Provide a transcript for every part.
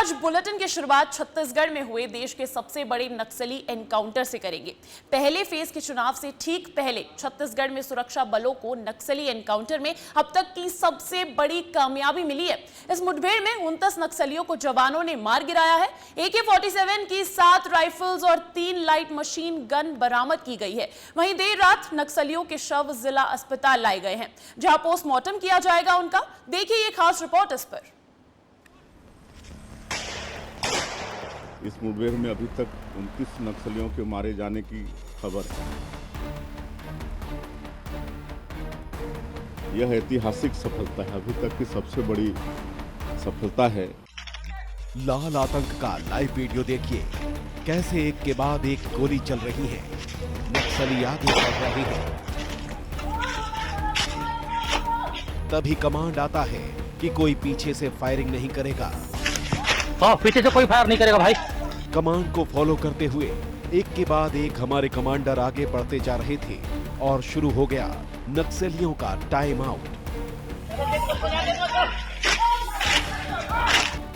आज बुलेटिन की शुरुआत छत्तीसगढ़ में हुए देश के सबसे बड़े नक्सली एनकाउंटर से करेंगे। पहले फेज के चुनाव से ठीक पहले छत्तीसगढ़ में सुरक्षा बलों को नक्सली एनकाउंटर में अब तक की सबसे बड़ी कामयाबी मिली है। इस मुठभेड़ में 29 नक्सलियों को जवानों ने मार गिराया है। AK-47 की 7 राइफल्स और 3 लाइट मशीन गन बरामद की गई है। वहीं देर रात नक्सलियों के शव जिला अस्पताल लाए गए हैं, जहां पोस्टमार्टम किया जाएगा उनका। देखिए ये खास रिपोर्ट इस पर। इस मुठभेड़ में अभी तक 29 नक्सलियों के मारे जाने की खबर है। यह ऐतिहासिक सफलता है, अभी तक की सबसे बड़ी सफलता है। लाल आतंक का लाइव वीडियो देखिए, कैसे एक के बाद एक गोली चल रही है, नक्सली आगे बढ़ रहे हैं। तभी कमांड आता है कि कोई पीछे से फायरिंग नहीं करेगा। पीछे से कोई फायर नहीं करेगा भाई। कमांड को फॉलो करते हुए एक के बाद एक हमारे कमांडर आगे बढ़ते जा रहे थे और शुरू हो गया नक्सलियों का टाइम आउट।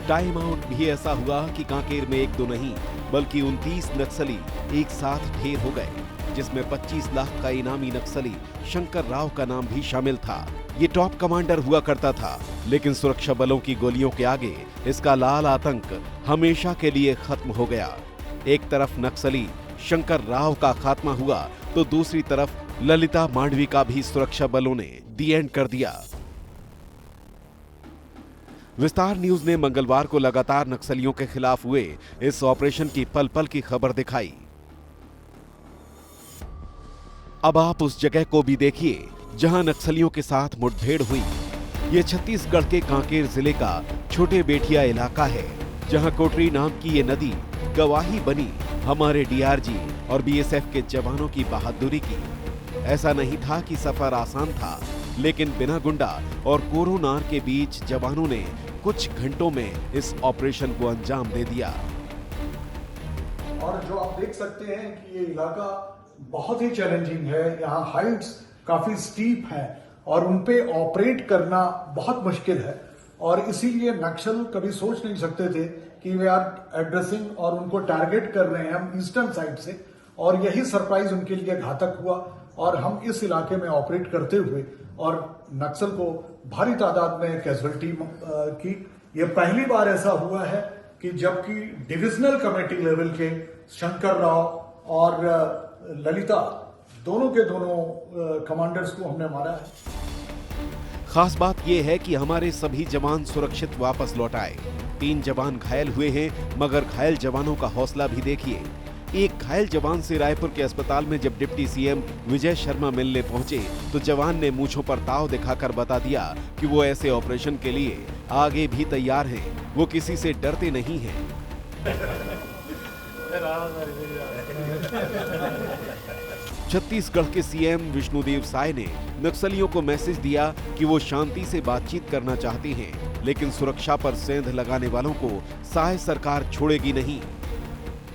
टाइम आउट भी ऐसा हुआ कि कांकेर में एक दो नहीं बल्कि 29 नक्सली एक साथ ढेर हो गए, जिसमें 25 लाख का इनामी नक्सली शंकर राव का नाम भी शामिल था। ये टॉप कमांडर हुआ करता था, लेकिन सुरक्षा बलों की गोलियों के आगे इसका लाल आतंक हमेशा के लिए खत्म हो गया। एक तरफ नक्सली शंकर राव का खात्मा हुआ तो दूसरी तरफ ललिता मांडवी का भी सुरक्षा बलों ने दी एंड कर दिया। विस्तार न्यूज ने मंगलवार को लगातार नक्सलियों के खिलाफ हुए इस ऑपरेशन की पल पल की खबर दिखाई। अब आप उस जगह को भी देखिए जहां नक्सलियों के साथ मुठभेड़ हुई। ये छत्तीसगढ़ के कांकेर जिले का छोटे बेटिया इलाका है, जहां कोटरी नाम की ये नदी गवाही बनी हमारे DRG और BSF के जवानों की बहादुरी की। ऐसा नहीं था कि सफर आसान था, लेकिन बिना गुंडा और कोरोनार के बीच जवानों ने कुछ घंटों में इस ऑपरेशन को अंजाम दे दिया। और जो आप देख सकते हैं कि ये इलाका बहुत ही चैलेंजिंग है। यहाँ हाइट्स काफी स्टीप है और उनपे ऑपरेट करना बहुत मुश्किल है, और इसीलिए नक्सल कभी सोच नहीं सकते थे कि वे आर एड्रेसिंग और उनको टारगेट कर रहे हैं हम ईस्टर्न साइड से, और यही सरप्राइज उनके लिए घातक हुआ। और हम इस इलाके में ऑपरेट करते हुए और नक्सल को भारी तादाद में कैजुअल्टी की। ये पहली बार ऐसा हुआ है कि जबकि डिविजनल कमेटी लेवल के शंकर राव और ललिता दोनों के दोनों कमांडर्स को हमने मारा है। खास बात यह है कि हमारे सभी जवान सुरक्षित वापस लौट आए। 3 जवान घायल हुए हैं, मगर घायल जवानों का हौसला भी देखिए। एक घायल जवान से रायपुर के अस्पताल में जब डिप्टी CM विजय शर्मा मिलने पहुंचे तो जवान ने मूंछों पर ताव दिखाकर बता दिया कि वो ऐसे ऑपरेशन के लिए आगे भी तैयार हैं, वो किसी से डरते नहीं हैं। छत्तीसगढ़ के CM विष्णुदेव साय ने नक्सलियों को मैसेज दिया कि वो शांति से बातचीत करना चाहते हैं, लेकिन सुरक्षा पर सेंध लगाने वालों को साय सरकार छोड़ेगी नहीं।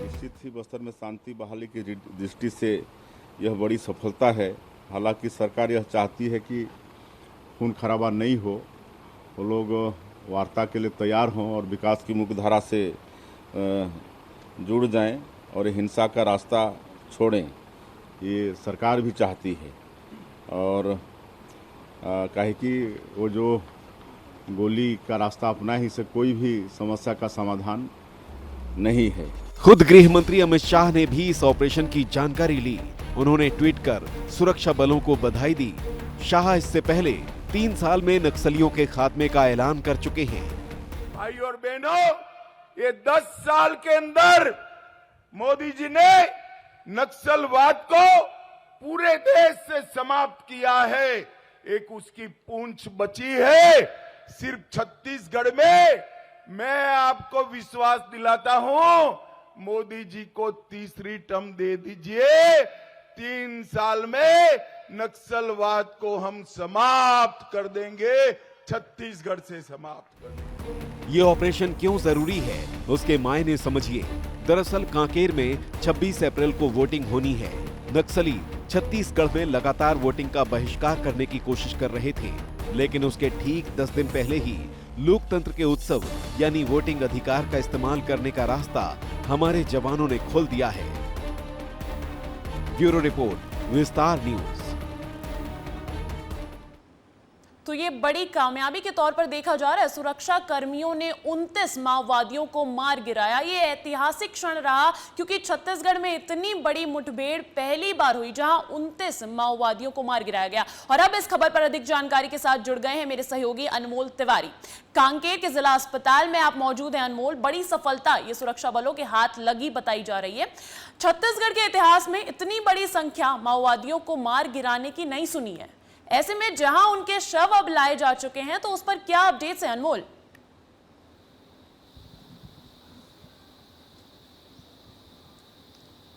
निश्चित ही बस्तर में शांति बहाली की दृष्टि से यह बड़ी सफलता है। हालांकि सरकार यह चाहती है कि खून खराबा नहीं हो, वो लोग वार्ता के लिए तैयार हों और विकास की मुख्यधारा से जुड़ जाएं और हिंसा का रास्ता छोड़ें, ये सरकार भी चाहती है। और काहे कि वो जो गोली का रास्ता अपना ही से कोई भी समस्या का समाधान नहीं है। खुद गृह मंत्री अमित शाह ने भी इस ऑपरेशन की जानकारी ली। उन्होंने ट्वीट कर सुरक्षा बलों को बधाई दी। शाह इससे पहले 3 साल में नक्सलियों के खात्मे का ऐलान कर चुके हैं। भाई और बहनों, ये 10 साल के अंदर मोदी जी ने नक्सलवाद को पूरे देश से समाप्त किया है। एक उसकी पूंछ बची है सिर्फ छत्तीसगढ़ में। मैं आपको विश्वास दिलाता हूं, मोदी जी को तीसरी टर्म दे दीजिए, 3 साल में नक्सलवाद को हम समाप्त कर देंगे, छत्तीसगढ़ से समाप्त कर देंगे। ये ऑपरेशन क्यों जरूरी है, उसके मायने समझिए। दरअसल कांकेर में 26 अप्रैल को वोटिंग होनी है। नक्सली छत्तीसगढ़ में लगातार वोटिंग का बहिष्कार करने की कोशिश कर रहे थे, लेकिन उसके ठीक 10 दिन पहले ही लोकतंत्र के उत्सव यानी वोटिंग अधिकार का इस्तेमाल करने का रास्ता हमारे जवानों ने खोल दिया है। ब्यूरो रिपोर्ट, विस्तार न्यूज। तो ये बड़ी कामयाबी के तौर पर देखा जा रहा है। सुरक्षा कर्मियों ने 29 माओवादियों को मार गिराया। ये ऐतिहासिक क्षण रहा क्योंकि छत्तीसगढ़ में इतनी बड़ी मुठभेड़ पहली बार हुई जहां 29 माओवादियों को मार गिराया गया। और अब इस खबर पर अधिक जानकारी के साथ जुड़ गए हैं मेरे सहयोगी अनमोल तिवारी। कांकेर के जिला अस्पताल में आप मौजूद हैं अनमोल। बड़ी सफलता ये सुरक्षा बलों के हाथ लगी बताई जा रही है। छत्तीसगढ़ के इतिहास में इतनी बड़ी संख्या माओवादियों को मार गिराने की नहीं सुनी है। ऐसे में जहां उनके शव अब लाए जा चुके हैं तो उस पर क्या अपडेट्स हैं अनमोल?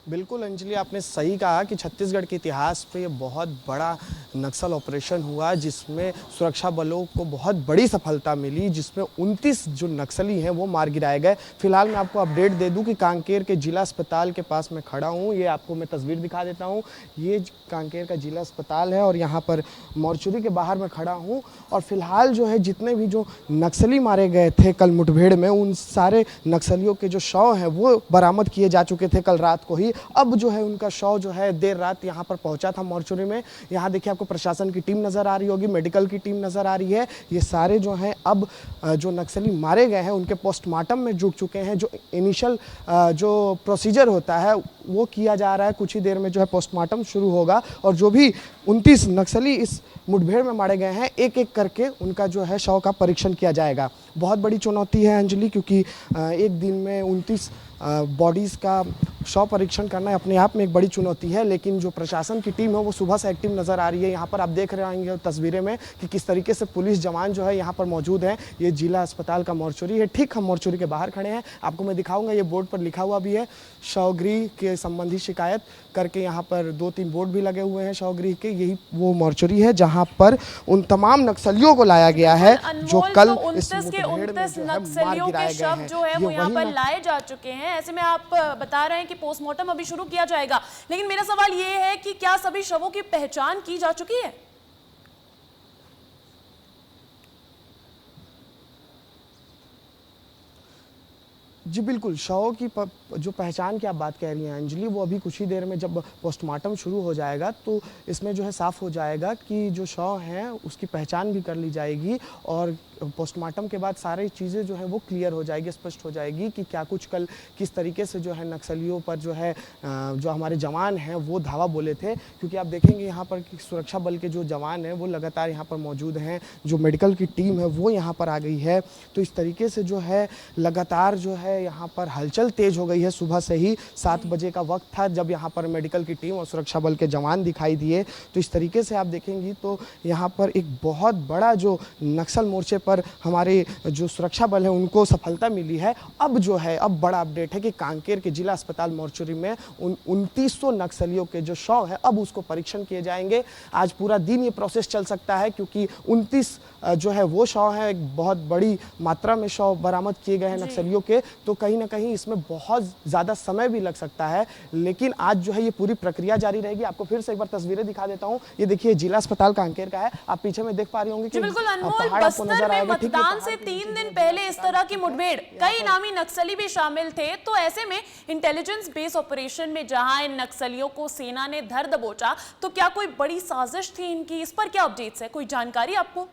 बिल्कुल अंजलि, आपने सही कहा कि छत्तीसगढ़ के इतिहास में ये बहुत बड़ा नक्सल ऑपरेशन हुआ जिसमें सुरक्षा बलों को बहुत बड़ी सफलता मिली, जिसमें 29 जो नक्सली हैं वो मार गिराए गए। फिलहाल मैं आपको अपडेट दे दूं कि कांकेर के जिला अस्पताल के पास मैं खड़ा हूं। ये आपको मैं तस्वीर दिखा देता हूं। ये कांकेर का जिला अस्पताल है और यहाँ पर मॉर्चुरी के बाहर मैं खड़ा हूँ। और फिलहाल जो है जितने भी जो नक्सली मारे गए थे कल मुठभेड़ में, उन सारे नक्सलियों के जो शव हैं वो बरामद किए जा चुके थे कल रात को ही। अब जो है उनका शव जो है देर रात यहाँ पर पहुंचा था मॉर्चुरी में। यहाँ देखिए आपको प्रशासन की टीम नजर आ रही होगी, मेडिकल की टीम नजर आ रही है। ये सारे जो हैं अब जो नक्सली मारे गए हैं उनके पोस्टमार्टम में जुट चुके हैं। जो इनिशियल जो प्रोसीजर होता है वो किया जा रहा है। कुछ ही देर में जो है पोस्टमार्टम शुरू होगा और जो भी 29 नक्सली इस मुठभेड़ में मारे गए हैं एक एक करके उनका जो है शव का परीक्षण किया जाएगा। बहुत बड़ी चुनौती है अंजलि, क्योंकि एक दिन में 29 बॉडीज़ का शव परीक्षण करना अपने आप में एक बड़ी चुनौती है। लेकिन जो प्रशासन की टीम है वो सुबह से एक्टिव नज़र आ रही है। यहाँ पर आप देख रहे होंगे तस्वीरें में कि किस तरीके से पुलिस जवान जो है यहाँ पर मौजूद हैं। ये जिला अस्पताल का मॉर्चुरी है, ठीक हम मॉर्चुरी के बाहर खड़े हैं। आपको मैं दिखाऊंगा, ये बोर्ड पर लिखा हुआ भी है शवगृह के संबंधी शिकायत करके। यहाँ पर 2-3 बोर्ड भी लगे हुए हैं शवगृह के। यही वो मॉर्चुरी है जहाँ पर उन तमाम नक्सलियों को लाया गया है जो कल इस मुठभेड़ में जो है मार गिराए गए हैं। जो है वो यहाँ पर लाए जा चुके हैं। ऐसे में आप बता रहे हैं कि पोस्टमार्टम अभी शुरू किया जाएगा, लेकिन मेरा सवाल ये है कि क्या सभी शवों की पहचान की जा चुकी है? जी बिल्कुल, शवों की जो पहचान की आप बात कह रही हैं अंजलि, वो अभी कुछ ही देर में जब पोस्टमार्टम शुरू हो जाएगा तो इसमें जो है साफ़ हो जाएगा कि जो शव हैं उसकी पहचान भी कर ली जाएगी। और पोस्टमार्टम के बाद सारी चीज़ें जो हैं वो क्लियर हो जाएगी, स्पष्ट हो जाएगी कि क्या कुछ कल किस तरीके से जो है नक्सलियों पर जो है जो हमारे जवान हैं वो धावा बोले थे। क्योंकि आप देखेंगे यहाँ पर कि सुरक्षा बल के जो जवान हैं वो लगातार यहाँ पर मौजूद हैं। जो मेडिकल की टीम है वो यहाँ पर आ गई है। तो इस तरीके से जो है लगातार जो है यहाँ पर हलचल तेज हो गई है। सुबह से ही 7 बजे का वक्त था जब यहाँ पर मेडिकल की टीम और सुरक्षा बल के जवान दिखाई दिए। तो इस तरीके से आप देखेंगी तो यहाँ पर एक बहुत बड़ा जो नक्सल मोर्चे पर हमारे जो सुरक्षा बल है उनको सफलता मिली है। अब जो है अब बड़ा अपडेट है कि कांकेर के जिला अस्पताल मॉर्चुरी में 2900 नक्सलियों के जो शव है अब उसको परीक्षण किए जाएंगे। आज पूरा दिन ये प्रोसेस चल सकता है क्योंकि 29 जो है वो शव है, एक बहुत बड़ी मात्रा में शव बरामद किए गए हैं नक्सलियों के। तो कहीं ना कहीं इसमें बहुत ज़्यादा समय भी लग सकता है, लेकिन आज जो है ये पूरी प्रक्रिया जारी रहेगी। आपको फिर से एक बार तस्वीरें दिखा देता हूँ। ये देखिए जिला अस्पताल कांकेर का है, आप पीछे में देख पा रही होंगी कि बिल्कुल अनमोल, बस्तर में मतदान से 3 दिन पहले इस तरह की मुठभेड़, कई नामी नक्सली भी शामिल थे। तो ऐसे में इंटेलिजेंस बेस ऑपरेशन में जहां इन नक्सलियों को सेना ने धर दबोचा, तो क्या कोई बड़ी साजिश थी इनकी? इस पर क्या अपडेट्स है, कोई जानकारी आपको?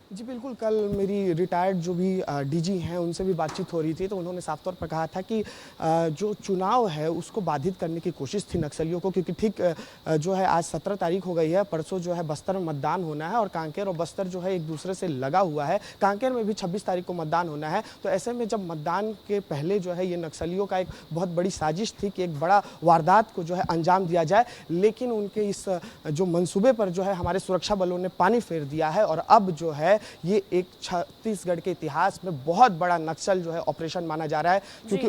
जी बिल्कुल, कल मेरी रिटायर्ड जो भी डीजी हैं उनसे भी बातचीत हो रही थी तो उन्होंने साफ तौर पर कहा था कि जो चुनाव है उसको बाधित करने की कोशिश थी नक्सलियों को। क्योंकि ठीक जो है आज 17 तारीख हो गई है, परसों जो है बस्तर में मतदान होना है और कांकेर और बस्तर जो है एक दूसरे से लगा हुआ है। कांकेर में भी 26 तारीख को मतदान होना है। तो ऐसे में जब मतदान के पहले जो है ये नक्सलियों का एक बहुत बड़ी साजिश थी कि एक बड़ा वारदात को जो है अंजाम दिया जाए, लेकिन उनके इस जो मंसूबे पर जो है हमारे सुरक्षा बलों ने पानी फेर दिया है। और अब जो है ये एक छत्तीसगढ़ के इतिहास में बहुत बड़ा नक्सल जो है ऑपरेशन माना जा रहा है, क्योंकि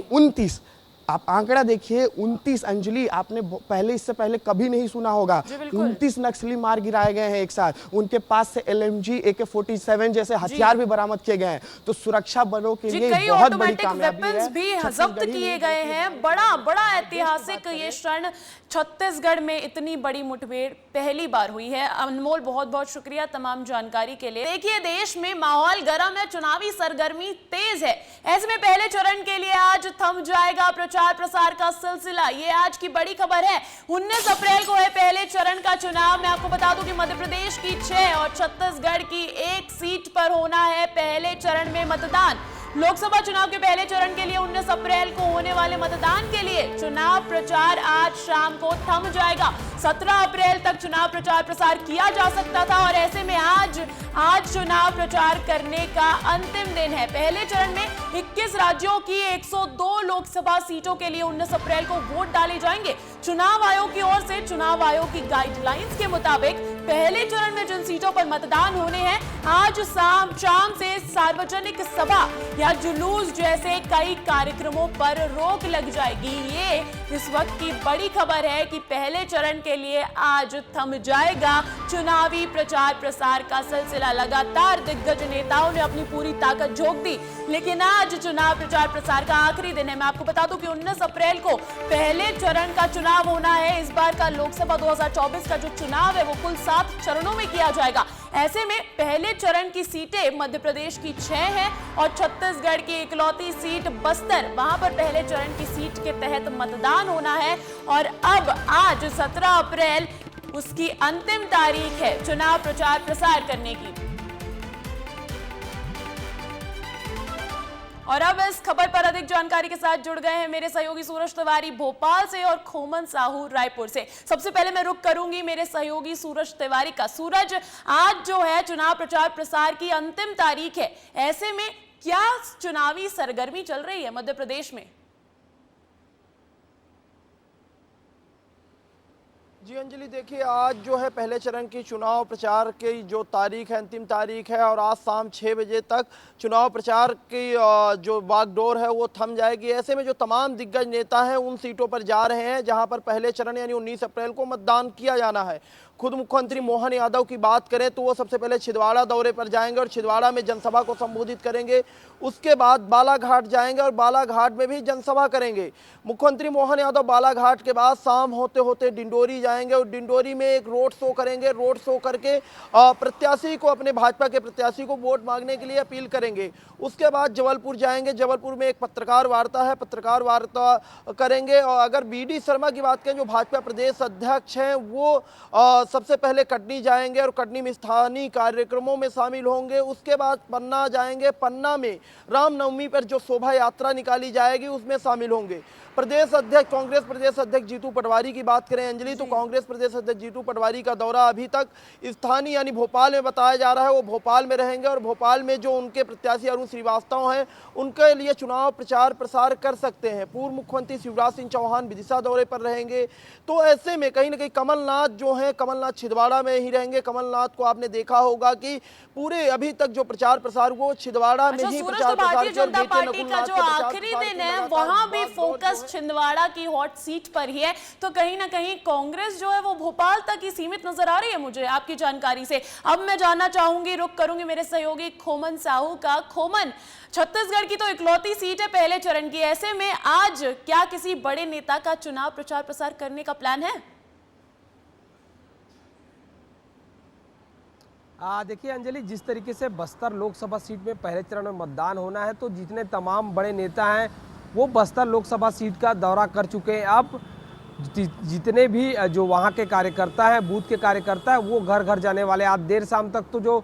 आप आंकड़ा देखिए, 29 अंजलि, आपने पहले इससे पहले कभी नहीं सुना होगा, 29 नक्सली मार गिराए गए हैं एक साथ। उनके पास से LMG, AK-47 जैसे हथियार भी बरामद किए गए हैं। तो सुरक्षा बलों के लिए बहुत बड़ी कामयाबी है। भी जब्त किए गए हैं। बड़ा ऐतिहासिक ये क्षण, छत्तीसगढ़ में इतनी बड़ी मुठभेड़ पहली बार हुई है। अनमोल, बहुत बहुत शुक्रिया तमाम जानकारी के लिए। देखिए, देश में माहौल गर्म है, चुनावी सरगर्मी तेज है। ऐसे में पहले चरण के लिए आज थम जाएगा प्रचार प्रसार का सिलसिला। ये आज की बड़ी खबर है। 19 अप्रैल को है पहले चरण का चुनाव। मैं आपको बता दूं कि मध्य प्रदेश की 6 और छत्तीसगढ़ की 1 सीट पर होना है पहले चरण में मतदान। लोकसभा चुनाव के पहले चरण के लिए 19 अप्रैल को होने वाले मतदान के लिए चुनाव प्रचार आज शाम को थम जाएगा। 17 अप्रैल तक चुनाव प्रचार प्रसार किया जा सकता था और ऐसे में आज चुनाव प्रचार करने का अंतिम दिन है। पहले चरण में 21 राज्यों की 102 लोकसभा सीटों के लिए 19 अप्रैल को वोट डाले जाएंगे। चुनाव आयोग की ओर से चुनाव आयोग की गाइडलाइंस के मुताबिक पहले चरण में जिन सीटों पर मतदान होने हैं, आज शाम से सार्वजनिक सभा या जुलूस जैसे कई कार्यक्रमों पर रोक लग जाएगी। ये इस वक्त की बड़ी खबर है कि पहले चरण के लिए आज थम जाएगा चुनावी प्रचार प्रसार का सिलसिला। लगातार दिग्गज नेताओं ने अपनी पूरी ताकत झोंक दी, लेकिन आज चुनाव प्रचार प्रसार का आखिरी दिन है। मैं आपको बता दूं कि 19 अप्रैल को पहले चरण का चुनाव होना है। इस बार का लोकसभा 2024 का जो चुनाव है वो कुल 7 चरणों में किया जाएगा। ऐसे में पहले चरण की सीटें मध्य प्रदेश की 6 हैं और छत्तीसगढ़ की इकलौती सीट बस्तर, वहां पर पहले चरण की सीट के तहत मतदान होना है। और अब आज 17 अप्रैल उसकी अंतिम तारीख है चुनाव प्रचार प्रसार करने की। और अब इस खबर पर अधिक जानकारी के साथ जुड़ गए हैं मेरे सहयोगी सूरज तिवारी भोपाल से और खोमन साहू रायपुर से। सबसे पहले मैं रुक करूंगी मेरे सहयोगी सूरज तिवारी का। सूरज, आज जो है चुनाव प्रचार प्रसार की अंतिम तारीख है, ऐसे में क्या चुनावी सरगर्मी चल रही है मध्य प्रदेश में? जी अंजलि, देखिए आज जो है पहले चरण की चुनाव प्रचार की जो तारीख है, अंतिम तारीख है और आज शाम 6 बजे तक चुनाव प्रचार की जो बागडोर है वो थम जाएगी। ऐसे में जो तमाम दिग्गज नेता हैं उन सीटों पर जा रहे हैं जहां पर पहले चरण यानी 19 अप्रैल को मतदान किया जाना है। खुद मुख्यमंत्री मोहन यादव की बात करें तो वो सबसे पहले छिंदवाड़ा दौरे पर जाएंगे और छिंदवाड़ा में जनसभा को संबोधित करेंगे। उसके बाद बालाघाट जाएंगे और बालाघाट में भी जनसभा करेंगे। मुख्यमंत्री मोहन यादव बालाघाट के बाद शाम होते होते डिंडोरी जाएंगे और डिंडोरी में एक रोड शो करेंगे। रोड शो करके प्रत्याशी को, अपने भाजपा के प्रत्याशी को वोट मांगने के लिए अपील करेंगे। उसके बाद जबलपुर जाएंगे। जबलपुर में एक पत्रकार वार्ता है, पत्रकार वार्ता करेंगे। और अगर BD शर्मा की बात करें जो भाजपा प्रदेश अध्यक्ष हैं, वो सबसे पहले कटनी जाएंगे और कटनी में स्थानीय कार्यक्रमों में शामिल होंगे। उसके बाद पन्ना जाएंगे। पन्ना में रामनवमी पर जो शोभा यात्रा निकाली जाएगी उसमें शामिल होंगे। प्रदेश अध्यक्ष, कांग्रेस प्रदेश अध्यक्ष जीतू पटवारी की बात करें अंजलि, तो कांग्रेस प्रदेश अध्यक्ष जीतू पटवारी का दौरा अभी तक स्थानीय यानी भोपाल में बताया जा रहा है। वो भोपाल में रहेंगे और भोपाल में जो उनके प्रत्याशी अरुण श्रीवास्तव हैं उनके लिए चुनाव प्रचार प्रसार कर सकते हैं। पूर्व मुख्यमंत्री शिवराज सिंह चौहान विदिशा दौरे पर रहेंगे। तो ऐसे में कहीं ना कहीं कमलनाथ जो है, कमलनाथ छिंदवाड़ा में ही रहेंगे। कमलनाथ को आपने देखा होगा कि पूरे अभी तक जो प्रचार प्रसार वो छिंदवाड़ा में ही प्रचार प्रसार भारतीय जनता पार्टी का जो आखिरी दिन है वहां भी फोकस छिंदवाड़ा की हॉट सीट पर ही है। तो कहीं ना कहीं कांग्रेस जो है वो भोपाल तक ही सीमित नजर आ रही है मुझे आपकी जानकारी से। अब मैं जानना चाहूंगी, रुक करूंगी मेरे सहयोगी खोमन साहू का। खोमन, छत्तीसगढ़ की तो इकलौती सीट है पहले चरण की, ऐसे में आज क्या किसी बड़े नेता का चुनाव प्रचार प्रसार करने का प्लान है? देखिए अंजलि, जिस तरीके से बस्तर लोकसभा सीट में पहले चरण में मतदान होना है तो जितने तमाम बड़े नेता हैं वो बस्तर लोकसभा सीट का दौरा कर चुके हैं। अब जितने भी जो वहाँ के कार्यकर्ता हैं, बूथ के कार्यकर्ता हैं, वो घर घर जाने वाले। आज देर शाम तक तो जो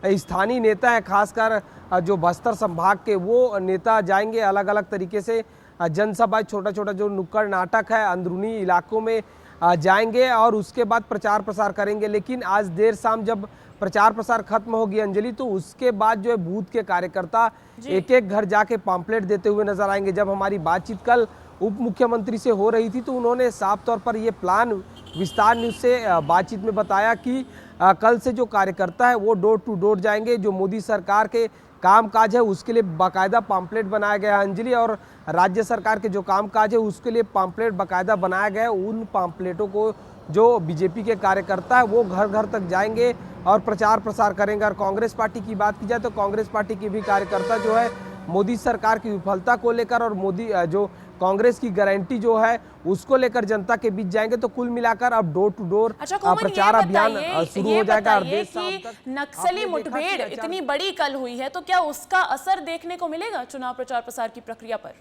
स्थानीय नेता हैं, खासकर जो बस्तर संभाग के, वो नेता जाएंगे अलग अलग तरीके से जनसभा, छोटा छोटा जो नुक्कड़ नाटक है अंदरूनी इलाकों में जाएंगे और उसके बाद प्रचार प्रसार करेंगे। लेकिन आज देर शाम जब प्रचार प्रसार खत्म होगी अंजलि, तो उसके बाद जो है बूथ के कार्यकर्ता एक एक घर जाके पॉम्पलेट देते हुए नजर आएंगे। जब हमारी बातचीत कल उप मुख्यमंत्री से हो रही थी, तो उन्होंने साफ तौर पर ये प्लान विस्तार न्यूज़ से बातचीत में बताया कि कल से जो कार्यकर्ता है वो डोर टू डोर जाएंगे। जो मोदी सरकार के कामकाज है उसके लिए बाकायदा पम्पलेट बनाया गया है अंजलि, और राज्य सरकार के जो कामकाज है उसके लिए पम्पलेट बाकायदा बनाया गया है। उन पम्पलेटों को जो बीजेपी के कार्यकर्ता है वो घर घर तक जाएंगे और प्रचार प्रसार करेंगे। और कांग्रेस पार्टी की बात की जाए तो कांग्रेस पार्टी के भी कार्यकर्ता जो है मोदी सरकार की विफलता को लेकर और मोदी जो कांग्रेस की गारंटी जो है उसको लेकर जनता के बीच जाएंगे। तो कुल मिलाकर अब डोर टू डोर प्रचार अभियान शुरू हो जाएगा। और देश कि नक्सली मुठभेड़ इतनी बड़ी कल हुई है, तो क्या उसका असर देखने को मिलेगा चुनाव प्रचार प्रसार की प्रक्रिया पर?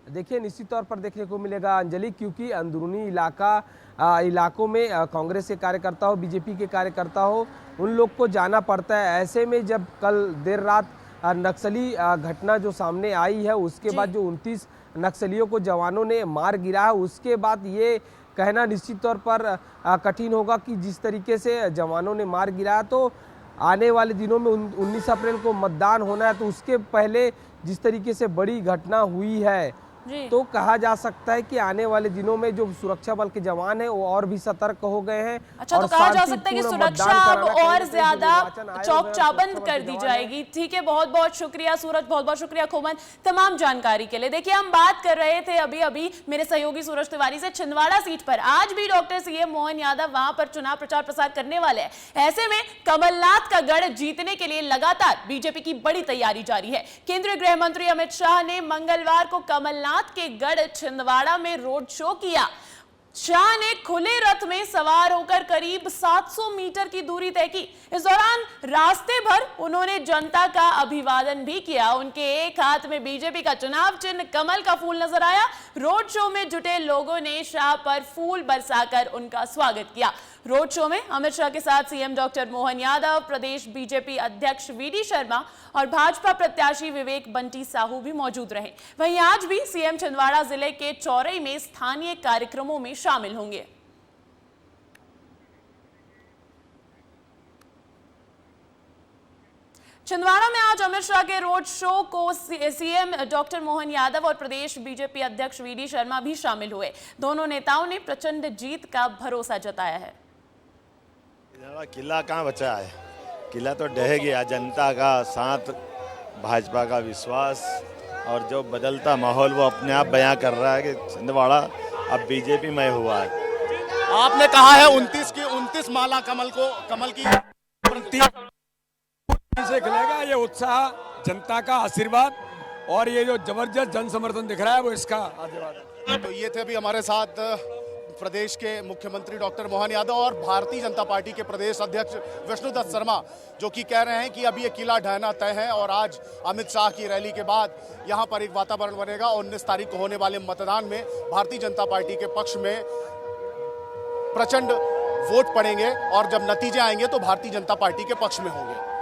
देखिए, निश्चित तौर पर देखने को मिलेगा अंजलि, क्योंकि अंदरूनी इलाकों में कांग्रेस के कार्यकर्ता हो, बीजेपी के कार्यकर्ता हो, उन लोग को जाना पड़ता है। ऐसे में जब कल देर रात नक्सली घटना जो सामने आई है उसके बाद जो 29 नक्सलियों को जवानों ने मार गिरा है, उसके बाद ये कहना निश्चित तौर पर कठिन होगा कि जिस तरीके से जवानों ने मार गिरा, तो आने वाले दिनों में 19 अप्रैल को मतदान होना है, तो उसके पहले जिस तरीके से बड़ी घटना हुई है तो कहा जा सकता है कि आने वाले दिनों में जो सुरक्षा बल के जवान हैं वो और भी सतर्क हो गए हैं। अच्छा, तो कहा जा सकता है कि सुरक्षा अब और ज्यादा चौक चाबंद कर दी जाएगी। ठीक है, बहुत बहुत शुक्रिया सूरज, बहुत बहुत शुक्रिया खोमन तमाम जानकारी के लिए। देखिए, हम बात कर रहे थे अभी मेरे सहयोगी सूरज तिवारी से छिंदवाड़ा सीट पर। आज भी डॉक्टर सीएम मोहन यादव वहां पर चुनाव प्रचार प्रसार करने वाले हैं। ऐसे में कमलनाथ का गढ़ जीतने के लिए लगातार बीजेपी की बड़ी तैयारी जारी है। केंद्रीय गृह मंत्री अमित शाह ने मंगलवार को कमलनाथ के गढ़ छिंदवाड़ा में रोड शो किया। शाह ने खुले रथ में सवार होकर करीब 700 मीटर की दूरी तय की। इस दौरान रास्ते भर उन्होंने जनता का अभिवादन भी किया। उनके एक हाथ में बीजेपी का चुनाव चिन्ह कमल का फूल नजर आया। रोड शो में जुटे लोगों ने शाह पर फूल बरसाकर उनका स्वागत किया। रोड शो में अमित शाह के साथ सीएम डॉक्टर मोहन यादव, प्रदेश बीजेपी अध्यक्ष वीडी शर्मा और भाजपा प्रत्याशी विवेक बंटी साहू भी मौजूद रहे। वहीं आज भी सीएम छिंदवाड़ा जिले के चौरई में स्थानीय कार्यक्रमों में शामिल होंगे। छिंदवाड़ा में आज अमित शाह के रोड शो को सीएम डॉक्टर मोहन यादव और प्रदेश बीजेपी अध्यक्ष वीडी शर्मा भी शामिल हुए। दोनों नेताओं ने प्रचंड जीत का भरोसा जताया है। किला कहाँ बचा है, किला तो ढह गया। जनता का साथ, भाजपा का विश्वास और जो बदलता माहौल वो अपने आप बयां कर रहा है कि छिंदवाड़ा अब बीजेपी में हुआ है। आपने कहा है 29 माला कमल की से खिलेगा। ये उत्साह, जनता का आशीर्वाद और ये जो जबरदस्त जन समर्थन दिख रहा है वो इसका आशीर्वाद है। तो ये थे अभी हमारे साथ प्रदेश के मुख्यमंत्री डॉक्टर मोहन यादव और भारतीय जनता पार्टी के प्रदेश अध्यक्ष विष्णुदत्त शर्मा, जो कि कह रहे हैं कि अब ये किला ढहना तय है और आज अमित शाह की रैली के बाद यहाँ पर एक वातावरण बनेगा। 19 तारीख को होने वाले मतदान में भारतीय जनता पार्टी के पक्ष में प्रचंड वोट पड़ेंगे और जब नतीजे आएंगे तो भारतीय जनता पार्टी के पक्ष में होंगे।